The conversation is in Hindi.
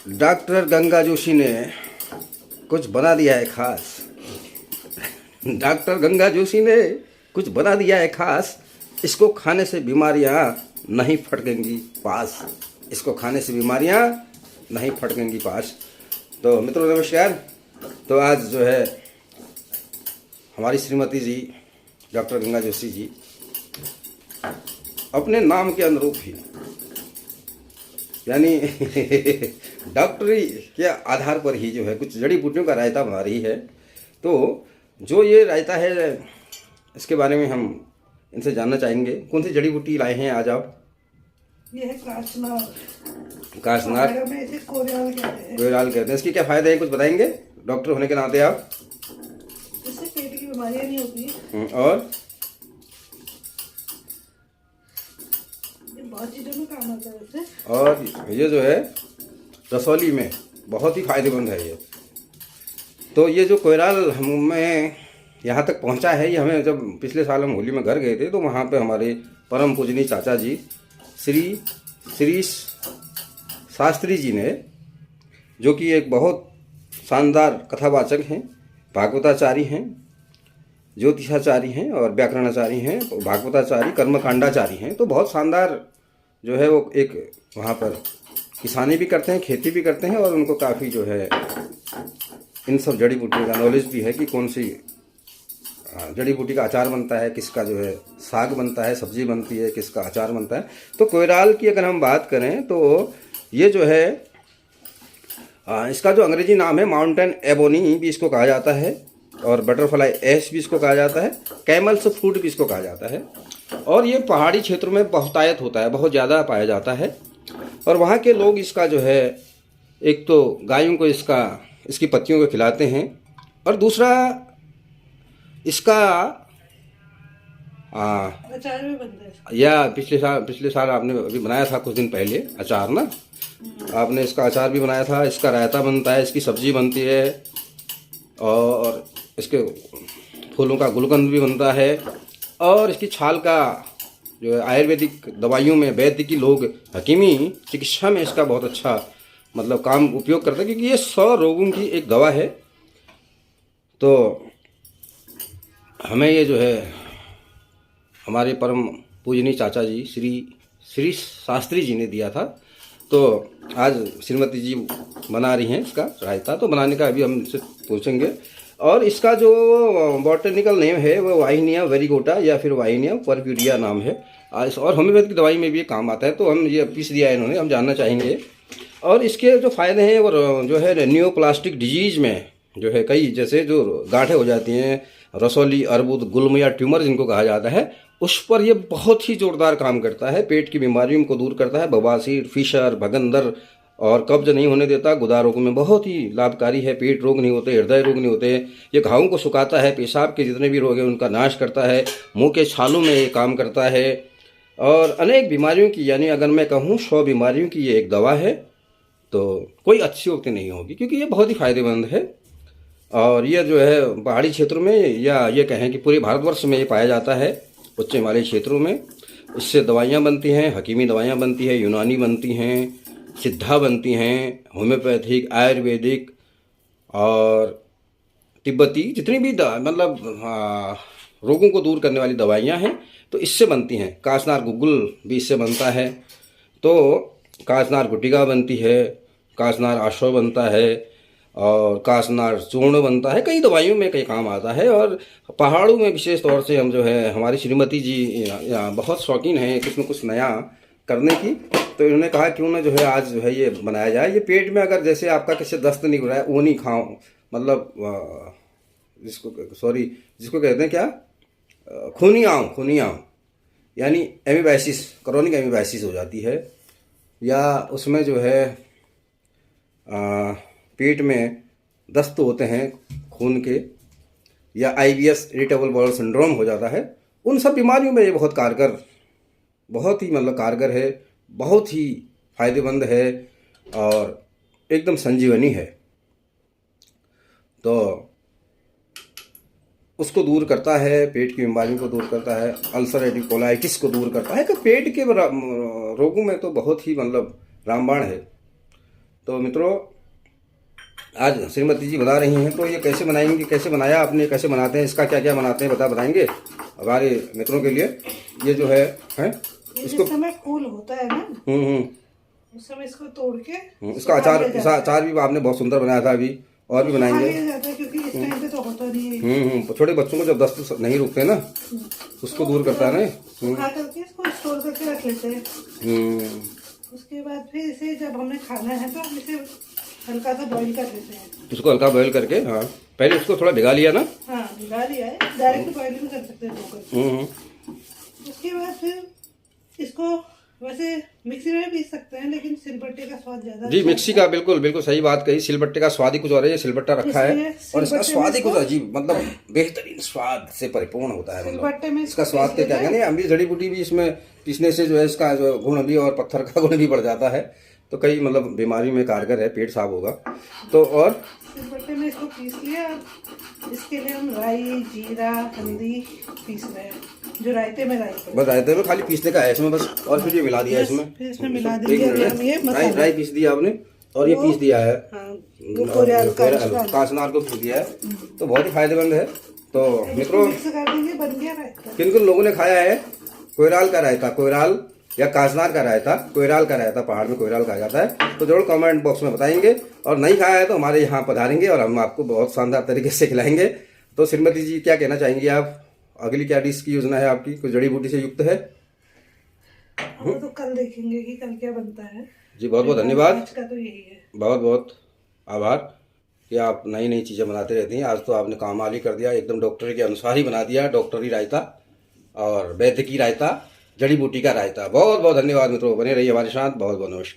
डॉक्टर गंगा जोशी ने कुछ बना दिया है खास। डॉक्टर गंगा जोशी ने कुछ बना दिया है खास। इसको खाने से बीमारियां नहीं फटकेंगी पास। इसको खाने से बीमारियां नहीं फटकेंगी पास। तो मित्रों नमस्कार। तो आज जो है हमारी श्रीमती जी डॉक्टर गंगा जोशी जी अपने नाम के अनुरूप ही यानी डॉक्टरी के आधार पर ही जो है कुछ जड़ी बूटियों का रायता बना रही है। तो जो ये रायता है इसके बारे में हम इनसे जानना चाहेंगे। कौन सी जड़ी बूटी लाए हैं आज आप? ये है काशनार। काशनार में इसे कोरियाल कहते हैं। कोयराल कहते हैं। इसके क्या फायदे हैं कुछ बताएंगे डॉक्टर होने के नाते आप? इससे पेट की बीमारियां नहीं होती और ये बहुत चीजों में काम आता है वैसे। और ये जो है रसौली में बहुत ही फायदेमंद है ये। तो ये जो कोयराल हमें यहाँ तक पहुँचा है, ये हमें जब पिछले साल हम होली में घर गए थे तो वहाँ पे हमारे परम पूजनीय चाचा जी श्री शास्त्री जी ने, जो कि एक बहुत शानदार कथावाचक हैं, भागवताचारी हैं, ज्योतिषाचारी हैं और व्याकरणाचारी हैं, भागवताचारी कर्मकांडाचारी हैं। तो बहुत शानदार जो है वो एक वहाँ पर किसानी भी करते हैं, खेती भी करते हैं और उनको काफ़ी जो है इन सब जड़ी बूटियों का नॉलेज भी है कि कौन सी जड़ी बूटी का अचार बनता है, किसका जो है साग बनता है, सब्जी बनती है, किसका अचार बनता है। तो कोयराल की अगर हम बात करें तो ये जो है इसका जो अंग्रेजी नाम है माउंटेन एबोनी भी इसको कहा जाता है और बटरफ्लाई ऐश भी इसको कहा जाता है, कैमल्स फूड भी इसको कहा जाता है। और ये पहाड़ी क्षेत्रों में बहुतायत होता है, बहुत ज़्यादा पाया जाता है। और वहाँ के लोग इसका जो है एक तो गायों को इसकी पत्तियों को खिलाते हैं और दूसरा इसका अचार भी बनता है। या पिछले साल आपने अभी बनाया था कुछ दिन पहले अचार ना, आपने इसका अचार भी बनाया था। इसका रायता बनता है, इसकी सब्जी बनती है और इसके फूलों का गुलकंद भी बनता है। और इसकी छाल का जो है आयुर्वेदिक दवाइयों में वैद्य की लोग हकीमी चिकित्सा में इसका बहुत अच्छा मतलब काम उपयोग करते हैं, क्योंकि ये 100 रोगों की एक दवा है। तो हमें ये जो है हमारे परम पूजनीय चाचा जी श्री शास्त्री जी ने दिया था। तो आज श्रीमती जी बना रही हैं इसका रायता। तो बनाने का अभी हम इनसे पूछेंगे। और इसका जो बॉटनिकल नेम है वो वाइनिया वेरिगोटा या फिर वाइनिया परप्यूरिया नाम है। और होम्योपैथिक दवाई में भी ये काम आता है। तो हम ये पीस दिया है इन्होंने, हम जानना चाहेंगे। और इसके जो फ़ायदे हैं वो जो है न्यूप्लास्टिक डिजीज़ में जो है कई जैसे जो गांठें हो जाती हैं, रसौली, अर्बुद, गुल्म या ट्यूमर जिनको कहा जाता है, उस पर ये बहुत ही जोरदार काम करता है। पेट की बीमारियों को दूर करता है, बवासीर, फिशर, भगंदर और कब्ज नहीं होने देता। गुदा रोगों में बहुत ही लाभकारी है। पेट रोग नहीं होते, हृदय रोग नहीं होते। ये घावों को सुखाता है, पेशाब के जितने भी रोग हैं उनका नाश करता है, मुंह के छालों में ये काम करता है और अनेक बीमारियों की यानी अगर मैं कहूँ 100 बीमारियों की ये एक दवा है। तो कोई अच्छी उक्ति नहीं होगी क्योंकि ये बहुत ही फायदेमंद है। और ये जो है पहाड़ी क्षेत्रों में या ये कहें कि पूरे भारतवर्ष में ये पाया जाता है, उच्च हिमालयी क्षेत्रों में। इससे दवाइयाँ बनती हैं, हकीमी दवाइयाँ बनती हैं, यूनानी बनती हैं, सिद्धा बनती हैं, होम्योपैथिक, आयुर्वेदिक और तिब्बती जितनी भी मतलब रोगों को दूर करने वाली दवाइयाँ हैं तो इससे बनती हैं। काशनार गुग्गुल भी इससे बनता है। तो काशनार गुटिका बनती है, काशनार आशो बनता है और काशनार चूर्ण बनता है। कई दवाइयों में कई काम आता है। और पहाड़ों में विशेष तौर से हम जो है हमारी श्रीमती जी बहुत शौकीन हैं कुछ न कुछ नया करने की। तो इन्होंने कहा क्यों ना जो है आज जो है ये बनाया जाए। ये पेट में अगर जैसे आपका किसी दस्त नहीं हो रहा है वो नहीं खाओ, मतलब जिसको कहते हैं क्या, खूनी आंव यानी एमीबाइसिस, क्रोनिक एमीबाइसिस हो जाती है या उसमें जो है पेट में दस्त होते हैं खून के, या IBS इरिटेबल बाउल सिंड्रोम हो जाता है। उन सब बीमारियों में ये बहुत कारगर, बहुत ही मतलब कारगर है, बहुत ही फायदेमंद है और एकदम संजीवनी है। तो उसको दूर करता है, पेट की बीमारियों को दूर करता है, अल्सरेटिव कोलाइटिस को दूर करता है। कि पेट के रोगों में तो बहुत ही मतलब रामबाण है। तो मित्रों आज श्रीमती जी बना रही हैं, तो ये कैसे बनाएंगी, कैसे बनाया आपने, कैसे बनाते हैं, इसका क्या क्या बनाते हैं बताएंगे हमारे मित्रों के लिए। ये जो है इसको समय फूल होता है ना, उस समय इसको तोड़ के इसका अचार भी आपने बहुत सुंदर बनाया था, अभी और भी बनाएंगे। जाता है क्योंकि इस टाइम पे तो होता नहीं है। छोटे बच्चों को जब दस्त नहीं रुकते ना, उसको दूर करता है ना। सुखा करके इसको स्टोर करके रख लेते हैं। उसके बाद फिर इसे जब हमें खाना है तो हम इसे हल्का सा बॉईल कर लेते हैं। उसको हल्का बॉईल करके, हाँ पहले उसको थोड़ा भिगा लिया ना। हाँ भिगा लिया है, डायरेक्ट बॉईल भी कर सकते हैं धोकर। उसके बाद फिर इसको वैसे मिक्सी में पीस सकते हैं, लेकिन सिलबट्टे का स्वाद ज्यादा। जी मिक्सी का बिल्कुल बिल्कुल सही बात कही। सिलबट्टे का स्वाद ही कुछ और है। ये सिलबट्टा रखा है और इसका स्वाद ही कुछ अजीब, मतलब बेहतरीन स्वाद से परिपूर्ण होता है। सिलबट्टे में इसका स्वाद तो क्या कहने, अम्बी जड़ी बूटी भी इसमें पीसने से जो है इसका जो गुण भी और पत्थर का गुण भी बढ़ जाता है, तो कई मतलब बीमारी में कारगर है, पेट साफ होगा। तो और सिलबट्टे में इसको पीस लिया। इसके लिए हम राई, जीरा, हल्दी पीस रहे हैं, जो रायते में बस रायते में खाली पीसने का है इसमें बस, और फिर ये मिला दिया इसमें। फिर इसमें मिला देंगे राई पीस दिया आपने और ये पीस दिया है, कांचनार को पीस दिया है, तो बहुत ही फायदेमंद है। तो मित्रों मिक्स कर देंगे, बन गया रायता। किन किन लोगों ने खाया है कोयराल का रायता, कोयराल या कांचनार का रायता, कोयराल का रायता, पहाड़ में कोयराल खाया जाता है, तो जरूर कमेंट बॉक्स में बताएंगे। और नहीं खाया है तो हमारे यहाँ पधारेंगे और हम आपको बहुत शानदार तरीके से खिलाएंगे। तो श्रीमती जी क्या कहना चाहेंगी आप, अगली क्या डिश की योजना है आपकी, कुछ जड़ी बूटी से युक्त है? हम तो कल देखेंगे कि कल क्या बनता है। जी बहुत बहुत धन्यवाद, आज का तो यही है। बहुत बहुत आभार कि आप नई नई चीज़ें बनाते रहती हैं। आज तो आपने कमाल ही कर दिया, एकदम डॉक्टर के अनुसार ही बना दिया, डॉक्टरी रायता और वैद्य की रायता, जड़ी बूटी का रायता। बहुत बहुत धन्यवाद मित्रों, बने रहिए हमारे साथ। बहुत बहुत नमस्कार।